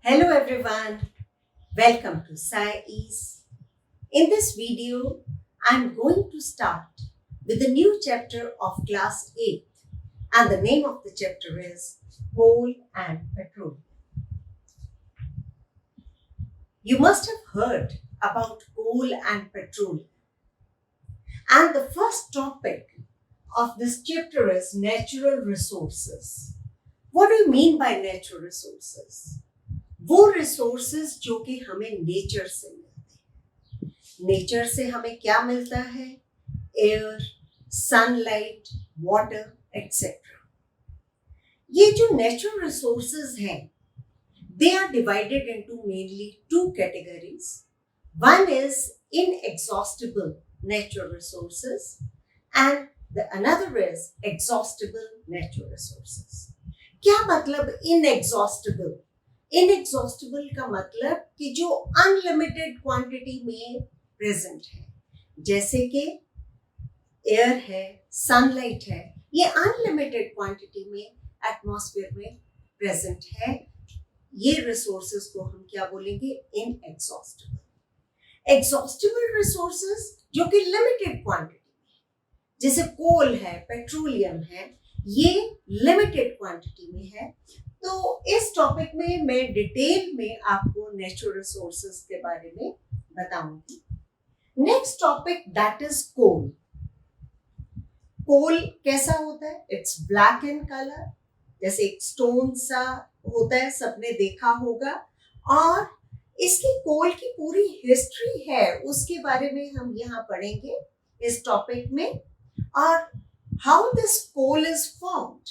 Hello everyone, welcome to SciEase. In this video, I'm going to start with a new chapter of class 8 and the name of the chapter is Coal and Petroleum. You must have heard about coal and petroleum. And the first topic of this chapter is natural resources. What do you mean by natural resources? वो resources जो कि हमें nature से मिलते हैं। Nature से हमें क्या मिलता है? Air, sunlight, water etcetera. ये जो नेचुरल रिसोर्सेज हैं, they are divided into mainly two categories. One is inexhaustible natural resources and the another is exhaustible natural resources. क्या मतलब inexhaustible? इनएग्जॉस्टिबल का मतलब कि जो अनलिमिटेड क्वांटिटी में प्रेजेंट है, जैसे कि एयर है, सनलाइट है, ये अनलिमिटेड क्वांटिटी में एटमॉस्फेयर में प्रेजेंट है। ये रिसोर्सेज को हम क्या बोलेंगे? इनएग्जॉस्टिबल। एग्जॉस्टिबल रिसोर्सेज जो कि लिमिटेड क्वांटिटी में, जैसे कोल है, पेट्रोलियम है, ये लिमिटेड क्वांटिटी में है। तो इस टॉपिक में मैं डिटेल में आपको नेचुरल रिसोर्सेज के बारे में बताऊंगी। नेक्स्ट टॉपिक दैट इज कोल। कोल कैसा होता है? इट्स ब्लैक इन कलर, जैसे एक स्टोन सा होता है, सबने देखा होगा। और इसकी कोल की पूरी हिस्ट्री है, उसके बारे में हम यहाँ पढ़ेंगे इस टॉपिक में। और how this coal is formed,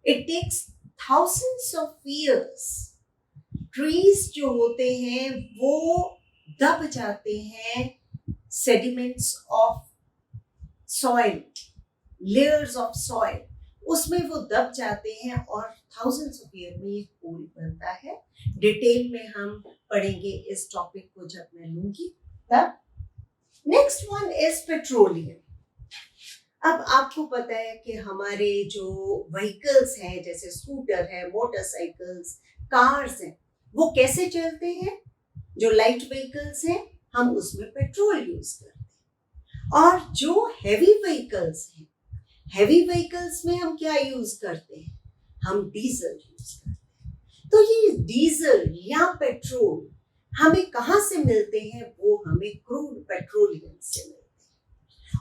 it takes thousands of years. Trees जो होते हैं वो दब जाते हैं sediments of soil, layers of soil, उसमें वो दब जाते हैं और thousands of years में ये कोल बनता है। डिटेल में हम पढ़ेंगे इस टॉपिक को जब मैं लूंगी तब। Next one is petroleum. अब आपको पता है कि हमारे जो व्हीकल्स हैं, जैसे स्कूटर है, मोटरसाइकिल्स, कार्स हैं, वो कैसे चलते हैं? जो लाइट व्हीकल्स हैं हम उसमें पेट्रोल यूज करते हैं। और जो हैवी व्हीकल्स हैं, हैवी व्हीकल्स में हम क्या यूज करते हैं? हम डीजल यूज करते हैं। तो ये डीजल या पेट्रोल हमें कहाँ से मिलते हैं? वो हमें क्रूड पेट्रोलियम से मिलते हैं।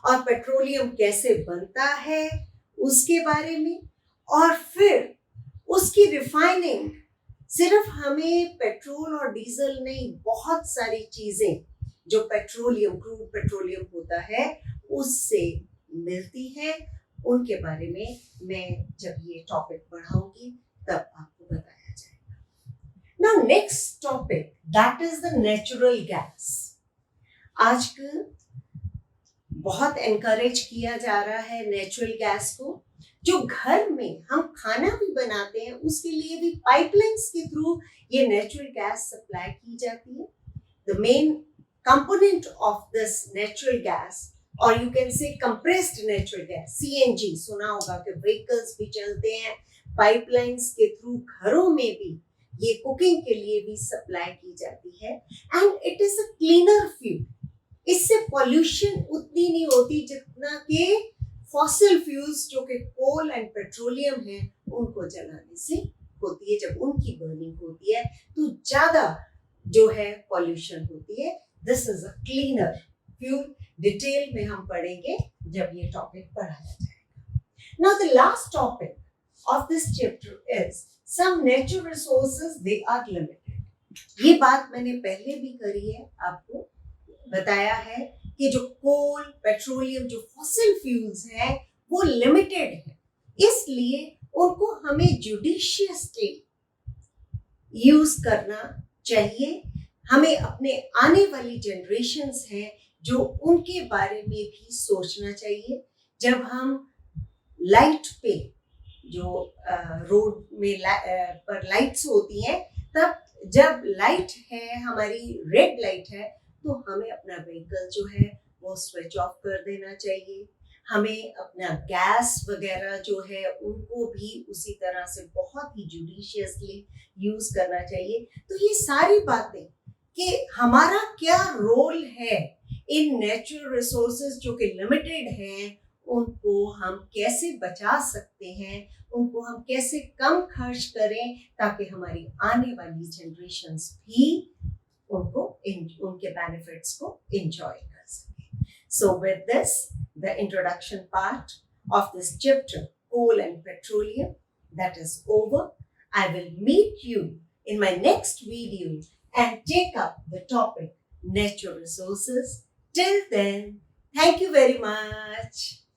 और पेट्रोलियम कैसे बनता है उसके बारे में, और फिर उसकी रिफाइनिंग, सिर्फ हमें पेट्रोल और डीजल नहीं, बहुत सारी चीजें जो पेट्रोलियम, क्रूड पेट्रोलियम होता है, उससे मिलती है। उनके बारे में मैं जब ये टॉपिक पढ़ाऊंगी तब आपको बताया जाएगा। Now next topic that is the natural gas. आजकल बहुत एनकरेज किया जा रहा है नेचुरल गैस को। जो घर में हम खाना भी बनाते हैं उसके लिए भी पाइपलाइंस के थ्रू ये नेचुरल गैस सप्लाई की जाती है। The main component of this natural gas, और you can say compressed natural gas, CNG, सुना होगा कि व्हीकल्स भी चलते हैं पाइपलाइंस के थ्रू। घरों में भी ये कुकिंग के लिए भी सप्लाई की जाती है and it is a cleaner fuel. इससे पॉल्यूशन उतनी नहीं होती जितना कि फॉसिल फ्यूल्स जो कि कोल एंड पेट्रोलियम है उनको जलाने से होती है। जब उनकी बर्निंग होती है तो ज्यादा जो है पॉल्यूशन होती है। This is a cleaner fuel. Detail में हम पढ़ेंगे जब ये टॉपिक पढ़ाया जाएगा। Now the last topic of this chapter is some natural resources, they are limited. ये बात मैंने पहले भी करी है, आपको बताया है कि जो कोल, पेट्रोलियम, जो फॉसिल फ्यूल्स हैं वो लिमिटेड है, इसलिए उनको हमें जुडिशियसली यूज करना चाहिए। हमें अपने आने वाली जनरेशन्स हैं जो उनके बारे में भी सोचना चाहिए। जब हम लाइट पे, जो रोड में पर लाइट्स होती हैं, तब जब लाइट है, हमारी रेड लाइट है, तो हमें अपना व्हीकल जो है वो स्विच ऑफ कर देना चाहिए। हमें अपना गैस वगैरह जो है उनको भी उसी तरह से बहुत ही जुडिशियसली यूज करना चाहिए। तो ये सारी बातें कि हमारा क्या रोल है इन नेचुरल रिसोर्सेज जो कि लिमिटेड हैं, उनको हम कैसे बचा सकते हैं, उनको हम कैसे कम खर्च करें ताकि हमारी आने वाली जनरेशन्स भी उनके बेनिफिट्स को एंजॉय कर सकें। So with this the introduction part of this chapter, coal and petroleum, that is over. I will meet you in my next video and take up the topic natural resources. Till then, thank you very much.